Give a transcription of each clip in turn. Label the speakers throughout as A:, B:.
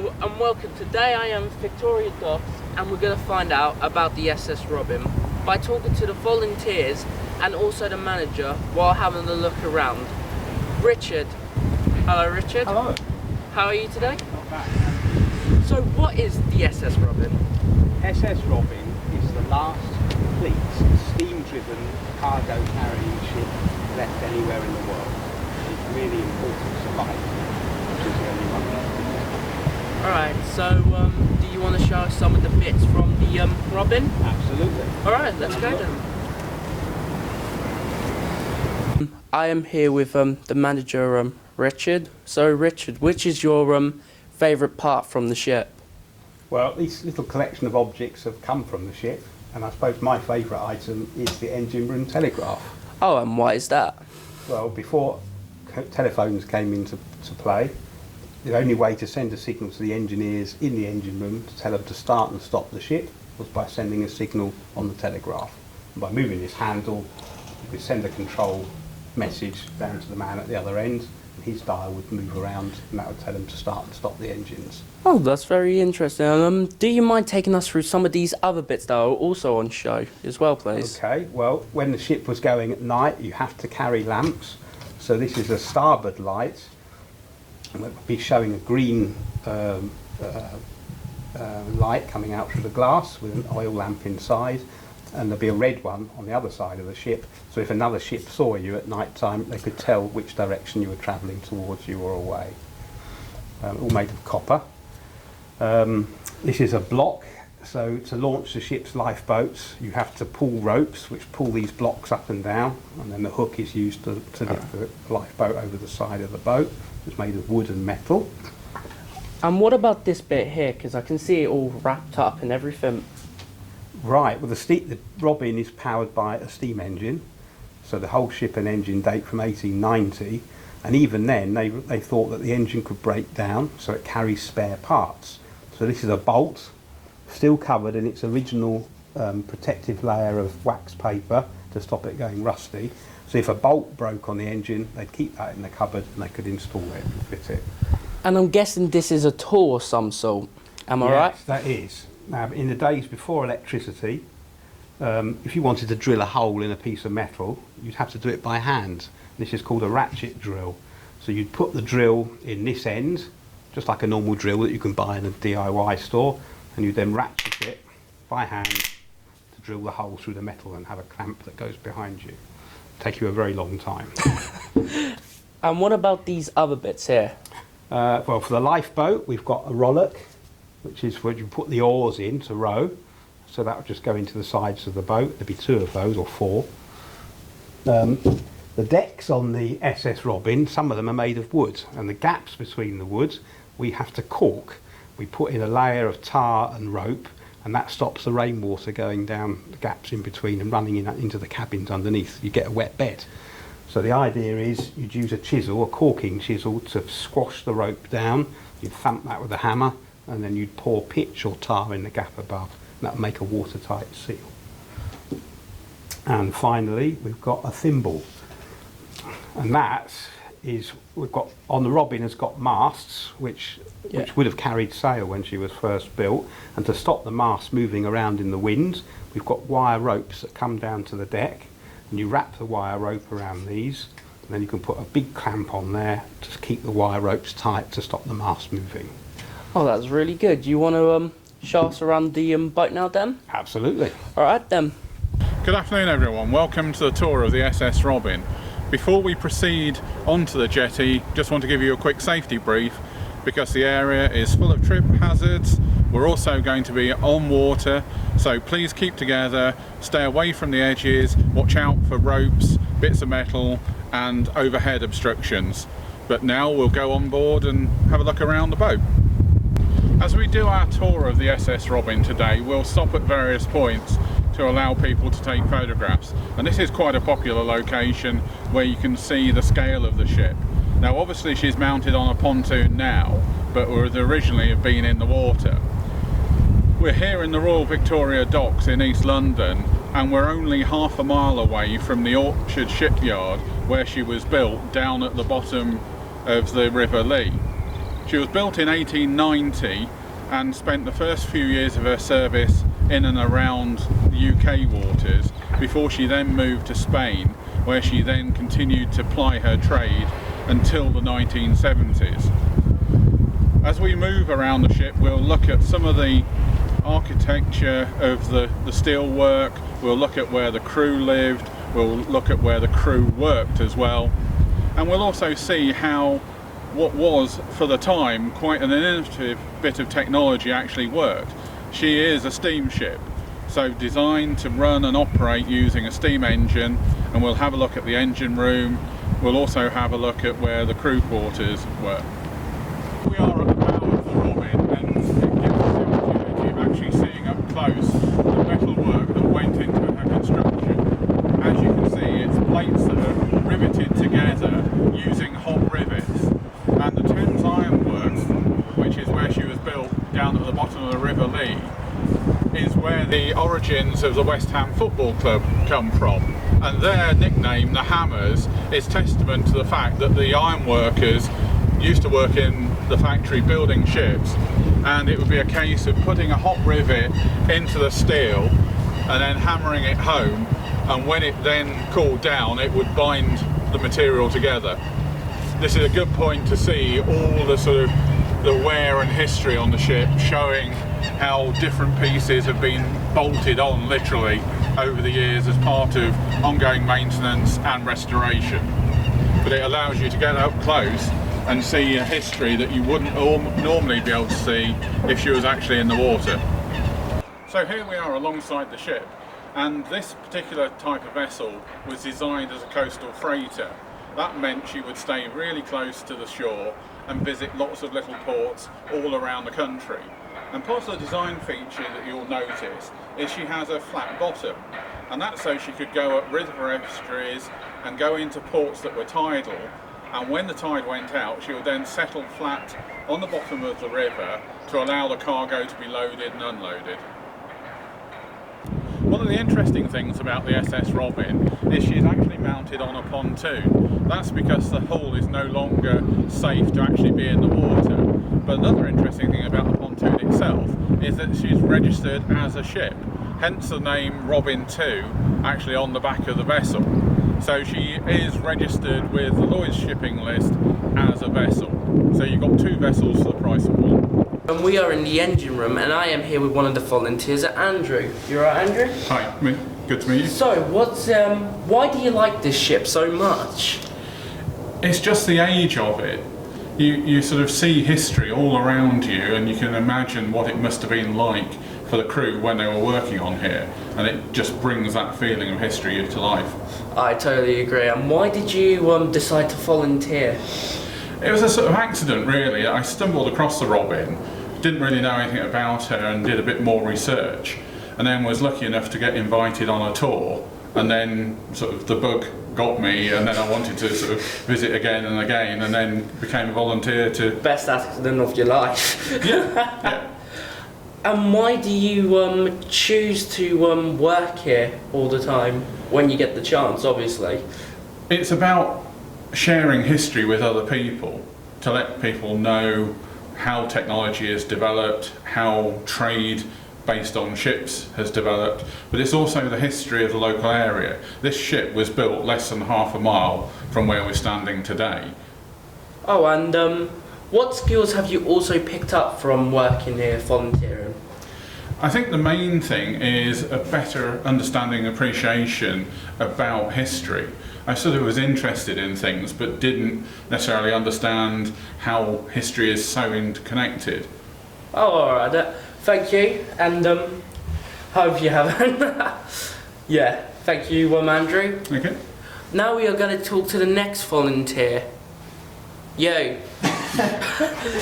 A: Hello and welcome. Today I am Victoria Docks and we're going to find out about the SS Robin by talking to the volunteers and also the manager while having a look around. Richard. Hello Richard.
B: Hello.
A: How are you today?
B: Not bad.
A: So what is the SS Robin?
B: SS Robin is the last complete steam-driven cargo carrying ship left anywhere in the world. It's really important to life, which is the only one left.
A: Alright, so do you want to show us some of the bits from the Robin?
B: Absolutely.
A: Alright, let's go then. I am here with the manager, Richard. So Richard, which is your favourite part from the ship?
B: Well, this little collection of objects have come from the ship, and I suppose my favourite item is the engine room telegraph.
A: Oh, and why is that?
B: Well, before telephones came into play, the only way to send a signal to the engineers in the engine room to tell them to start and stop the ship was by sending a signal on the telegraph. And by moving this handle, you could send a control message down to the man at the other end, and his dial would move around, and that would tell him to start and stop the engines.
A: Oh, that's very interesting. Do you mind taking us through some of these other bits that are also on show as well, please?
B: Okay, well, when the ship was going at night, you have to carry lamps. So this is a starboard light, and we'll be showing a green light coming out through the glass with an oil lamp inside, and there'll be a red one on the other side of the ship. So if another ship saw you at night time, they could tell which direction you were travelling towards you or away. All made of copper. This is a block. So to launch the ship's lifeboats, you have to pull ropes which pull these blocks up and down, and then the hook is used to lift the lifeboat over the side of the boat. It's made of wood and metal.
A: And what about this bit here? Because I can see it all wrapped up and everything.
B: Right, well the Robin is powered by a steam engine, so the whole ship and engine date from 1890, and even then they thought that the engine could break down, so it carries spare parts. So this is a bolt, still covered in its original protective layer of wax paper to stop it going rusty. So if a bolt broke on the engine, they'd keep that in the cupboard and they could install it and fit it.
A: And I'm guessing this is a tool of some sort. Am I right?
B: Yes, that is. Now, in the days before electricity, if you wanted to drill a hole in a piece of metal, you'd have to do it by hand. This is called a ratchet drill. So you'd put the drill in this end, just like a normal drill that you can buy in a DIY store, and you then ratchet it by hand to drill the hole through the metal and have a clamp that goes behind you. Take you a very long time.
A: And what about these other bits here?
B: Well, for the lifeboat, we've got a rollock, which is where you put the oars in to row. So that would just go into the sides of the boat. There'd be 2 of those, or 4. The decks on the SS Robin, some of them are made of wood, and the gaps between the wood, we have to caulk. We put in a layer of tar and rope, and that stops the rainwater going down the gaps in between and running into the cabins underneath. You get a wet bed. So the idea is you'd use a chisel, a caulking chisel, to squash the rope down. You'd thump that with a hammer, and then you'd pour pitch or tar in the gap above. That would make a watertight seal. And finally, we've got a thimble. And that is, we've got, on the Robin has got masts, which would have carried sail when she was first built. And to stop the masts moving around in the wind, we've got wire ropes that come down to the deck. And you wrap the wire rope around these, and then you can put a big clamp on there to keep the wire ropes tight to stop the mast moving.
A: Oh, that's really good. Do you want to show us around the boat now, then?
B: Absolutely.
A: All right, then.
C: Good afternoon, everyone. Welcome to the tour of the SS Robin. Before we proceed onto the jetty, just want to give you a quick safety brief because the area is full of trip hazards. We're also going to be on water, so please keep together, stay away from the edges, watch out for ropes, bits of metal and overhead obstructions. But now we'll go on board and have a look around the boat. As we do our tour of the SS Robin today, we'll stop at various points to allow people to take photographs, and this is quite a popular location where you can see the scale of the ship. Now obviously she's mounted on a pontoon now, but would originally have been in the water. We're here in the Royal Victoria Docks in East London, and we're only half a mile away from the Orchard shipyard where she was built down at the bottom of the River Lee. She was built in 1890 and spent the first few years of her service in and around the UK waters before she then moved to Spain, where she then continued to ply her trade until the 1970s. As we move around the ship, we'll look at some of the architecture of the steel work, we'll look at where the crew lived, we'll look at where the crew worked as well, and we'll also see how what was, for the time, quite an innovative bit of technology actually worked. She is a steamship, so designed to run and operate using a steam engine, and we'll have a look at the engine room. We'll also have a look at where the crew quarters were. We are at the bow of the Robin, and it gives us the opportunity of actually seeing up close the metalwork that went into her construction. As you can see, it's plates that are riveted together using hot rivets. And the Thames Iron Works, which is where she was built down at the bottom of the River Lee, is where the origins of the West Ham Football Club come from. And their nickname, the Hammers, is testament to the fact that the iron workers used to work in the factory building ships, and it would be a case of putting a hot rivet into the steel and then hammering it home, and when it then cooled down it would bind the material together. This is a good point to see all the sort of the wear and history on the ship, showing how different pieces have been bolted on literally over the years as part of ongoing maintenance and restoration. But it allows you to get up close and see a history that you wouldn't normally be able to see if she was actually in the water. So here we are alongside the ship, and this particular type of vessel was designed as a coastal freighter. That meant she would stay really close to the shore and visit lots of little ports all around the country. And part of the design feature that you'll notice is she has a flat bottom, and that's so she could go up river estuaries and go into ports that were tidal, and when the tide went out she would then settle flat on the bottom of the river to allow the cargo to be loaded and unloaded. One of the interesting things about the SS Robin is she's actually mounted on a pontoon. That's because the hull is no longer safe to actually be in the water. But another interesting thing about the pontoon itself is that she's registered as a ship, hence the name Robin 2 actually on the back of the vessel. So she is registered with the Lloyd's shipping list as a vessel. So you've got two vessels for the price of one.
A: And we are in the engine room, and I am here with one of the volunteers, Andrew. You alright, Andrew?
C: Hi, good to meet you.
A: So, why do you like this ship so much?
C: It's just the age of it. You sort of see history all around you, and you can imagine what it must have been like for the crew when they were working on here, and it just brings that feeling of history to life.
A: I totally agree. And why did you decide to volunteer?
C: It was a sort of accident, really. I stumbled across the Robin, didn't really know anything about her, and did a bit more research, and then was lucky enough to get invited on a tour, and then sort of the bug got me, and then I wanted to sort of visit again and again, and then became a volunteer to...
A: Best accident of your life.
C: Yeah.
A: And why do you choose to work here all the time when you get the chance, obviously?
C: It's about sharing history with other people, to let people know how technology has developed, how trade based on ships has developed, but it's also the history of the local area. This ship was built less than half a mile from where we're standing today.
A: Oh, and what skills have you also picked up from working here, volunteering?
C: I think the main thing is a better understanding and appreciation about history. I sort of was interested in things but didn't necessarily understand how history is so interconnected.
A: Oh, alright, thank you, and hope you haven't. Yeah, thank you, Andrew.
C: Okay.
A: Now we are going to talk to the next volunteer. Yo.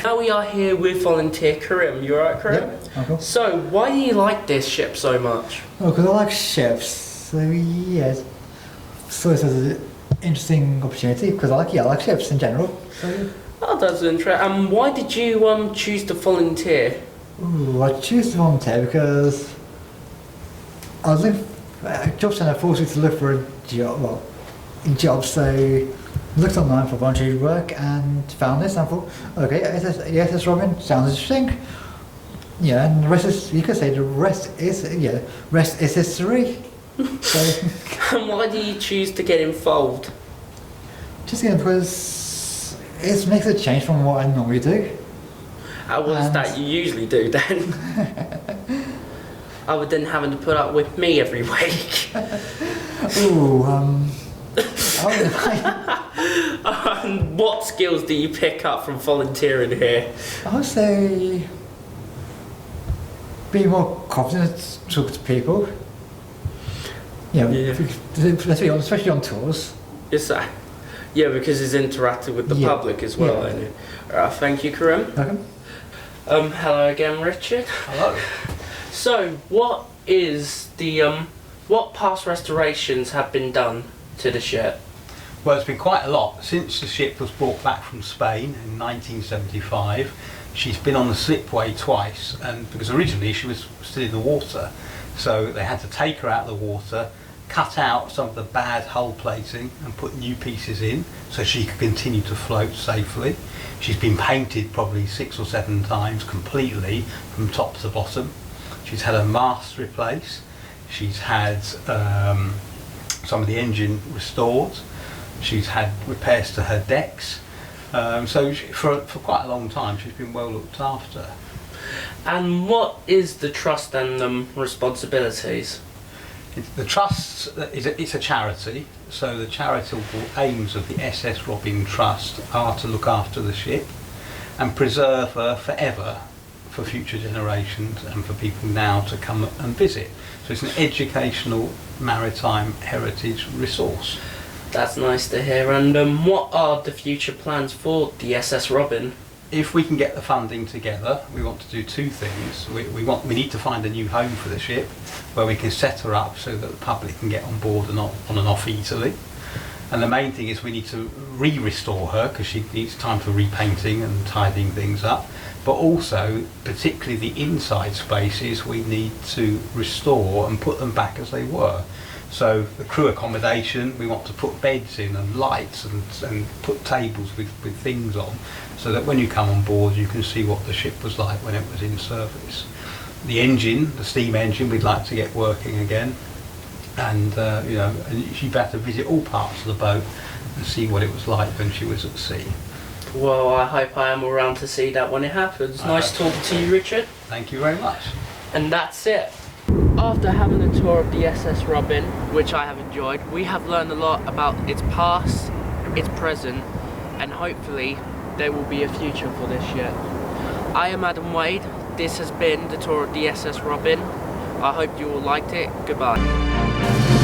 A: Now we are here with volunteer Karim. You alright, Karim?
D: Yeah, okay.
A: So, why do you like this ship so much?
D: Oh, because I like ships. So yeah, so it's an interesting opportunity because I like ships in general. So, yeah.
A: Oh, that's interesting. Why did you choose to volunteer?
D: Ooh, I choose to volunteer because I was looking. Job centre forced me to look for a job. Well, in jobs, so looked online for voluntary work and found this and thought, okay, the SS Robin sounds interesting. Yeah, and the rest is, you could say the rest is history. So,
A: And why do you choose to get involved?
D: just because it makes a change from what I normally do.
A: What is
D: And-
A: that you usually do then? Other than having to put up with me every week.
D: Ooh,
A: What skills do you pick up from volunteering here?
D: I would say be more confident to talk to people.
A: Yeah.
D: Let's be honest, especially on tours.
A: Is that? Yeah, because it's interactive with the
D: Yeah.
A: public as well.
D: Yeah.
A: Isn't it? Thank you, Karim.
D: Okay.
A: Hello again, Richard.
B: Hello.
A: So, what is the what past restorations have been done to the ship?
B: Well, it's been quite a lot. Since the ship was brought back from Spain in 1975, she's been on the slipway twice, and because originally she was still in the water, so they had to take her out of the water, cut out some of the bad hull plating and put new pieces in so she could continue to float safely. She's been painted probably 6 or 7 times completely from top to bottom. She's had her mast replaced. She's had some of the engine restored. She's had repairs to her decks. For quite a long time she's been well looked after.
A: And what is the trust and responsibilities?
B: The trust it's a charity, so the charitable aims of the SS Robin Trust are to look after the ship and preserve her forever for future generations and for people now to come and visit. So it's an educational maritime heritage resource.
A: That's nice to hear. And what are the future plans for the SS Robin?
B: If we can get the funding together, we want to do 2 things. We need to find a new home for the ship where we can set her up so that the public can get on board and on and off easily. And the main thing is we need to restore her because she needs time for repainting and tidying things up. But also, particularly the inside spaces, we need to restore and put them back as they were. So the crew accommodation, we want to put beds in and lights and put tables with things on so that when you come on board you can see what the ship was like when it was in service. The engine, the steam engine, we'd like to get working again, and and you've had to visit all parts of the boat and see what it was like when she was at sea.
A: Well, I hope I am around to see that when it happens. Nice talking to you, Richard.
B: Thank you very much.
A: And that's it. After having a tour of the SS Robin, which I have enjoyed, we have learned a lot about its past, its present, and hopefully there will be a future for this ship. I am Adam Wade. This has been the tour of the SS Robin. I hope you all liked it. Goodbye.